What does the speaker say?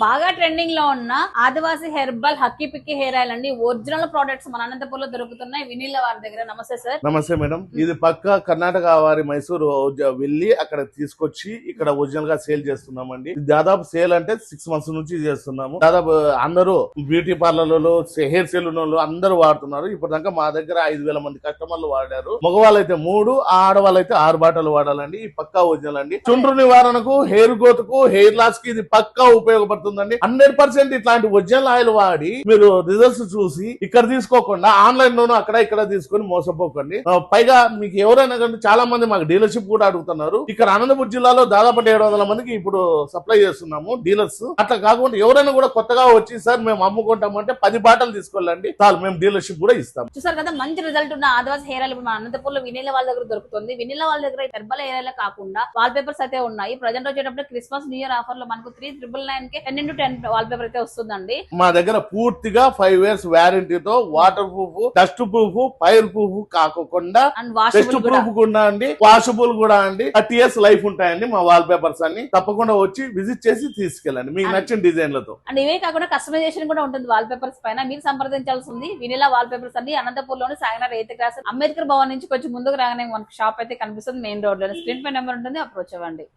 బాగా ట్రెండింగ్ లో ఉన్న ఆదివాసి herbal Hakki Pikki hair oil అండి. ఒరిజినల్ ప్రొడక్ట్స్ మన అనంతపూర్ లో దొరుకుతున్నాయి. వినీల వారి దగ్గర. నమస్తే సార్. నమస్తే మేడం. ఇది పక్క కర్ణాటక వారి మైసూరు వెళ్ళి అక్కడ తీసుకొచ్చి ఇక్కడ ఒరిజినల్ గా సేల్ చేస్తున్నామండి. దాదాపు సేల్ అంటే 6 months నుంచి చేస్తున్నాము. దాదాపు అందరూ బ్యూటీ పార్లర్లలో హెయిర్ సెలూన్ వాళ్ళు అందరూ వాడుతున్నారు. ఇప్పటిదాకా మా దగ్గర 5,000 మంది కస్టమర్లు వాడారు. మగవాళ్ళైతే 3, ఆడవాళ్ళైతే 6 బాటలు వాడాలండి. ఈ పక్కా ఒరిజినల్ అండి. చుండ్రు నివారణకు, హెయిర్ గ్రోత్ కు, హెయిర్ లాస్ కి ఇది పక్కా ఉపయోగపడుతుందండి. 100% ఇట్లాంటి ఒరిజినల్ ఆయిల్ వాడి మీరు రిజల్ట్స్ చూసి ఇక్కడ తీసుకోకుండా ఆన్లైన్ లోను అక్కడ ఇక్కడ తీసుకొని మోసపోకండి. పైగా మీకు ఎవరైనా కానీ చాలా మంది మాకు డీలర్షిప్ కూడా అడుగుతున్నారు. ఇక్కడ అనంతపురం జిల్లాలో దాదాపు 700 మందికి ఇప్పుడు సప్లై చేస్తున్నాము డీలర్స్. అట్లా కాకుండా ఎవరైనా కూడా కొత్తగా వచ్చి సార్ మేము అమ్ముకుంటామంటే 10 బాటలు తీసుకోవాలండి చాలు, మేము డీలర్షిప్ కూడా ఇస్తాం. చూసారు కదా, మంచి రిజల్ట్ ఉన్న ఆదివాసి హెయిర్ ఆయిల్ మన అనంతపూర్ లో వినీల వాళ్ళ దగ్గర దొరుకుతుంది. వినీల వాళ్ళ దగ్గర హెర్బల్ హెయిర్ ఆయిల్ కాకుండా వాల్ పేపర్స్ అయితే ఉన్నాయి. ప్రజెంట్ వచ్చేటప్పుడు క్రిస్మస్ న్యూ ఇయర్ ఆఫర్ లో మనకు 3,999 కి 10x10 వాల్ పేపర్ అయితే వస్తుందండి. మా దగ్గర పూర్తిగా 5 years వ్యారంటీతో waterproof, dustproof, fireproof కాకుండా డస్ట్ ప్రూఫ్ కూడా అండి, వాషబుల్ కూడా అండి. 30 years లైఫ్ ఉంటాయండి మా వాల్ పేపర్స్ అన్ని. తప్పకుండా వచ్చి విజిట్ చేసి తీసుకెళ్ళండి మీకు నచ్చిన డిజైన్లతో. అండ్ ఇవే కాకుండా కస్టమైజేషన్ కూడా ఉంటుంది వాల్ పేపర్స్ పైన. మీరు సంప్రదించాల్సింది వినీలా వాల్ పేపర్స్ అండి. అనంతపూర్ లోని సాగనర్ 8th క్లాస్ అంబేద్కర్ భవన్ నుంచి కొంచెం ముందుకు రాగానే మనకు షాప్ అయితే కనిపిస్తుంది మెయిన్ రోడ్ లో. స్క్రీన్ పై నెంబర్ ఉంటుంది, అప్రోచ్ అవ్వండి.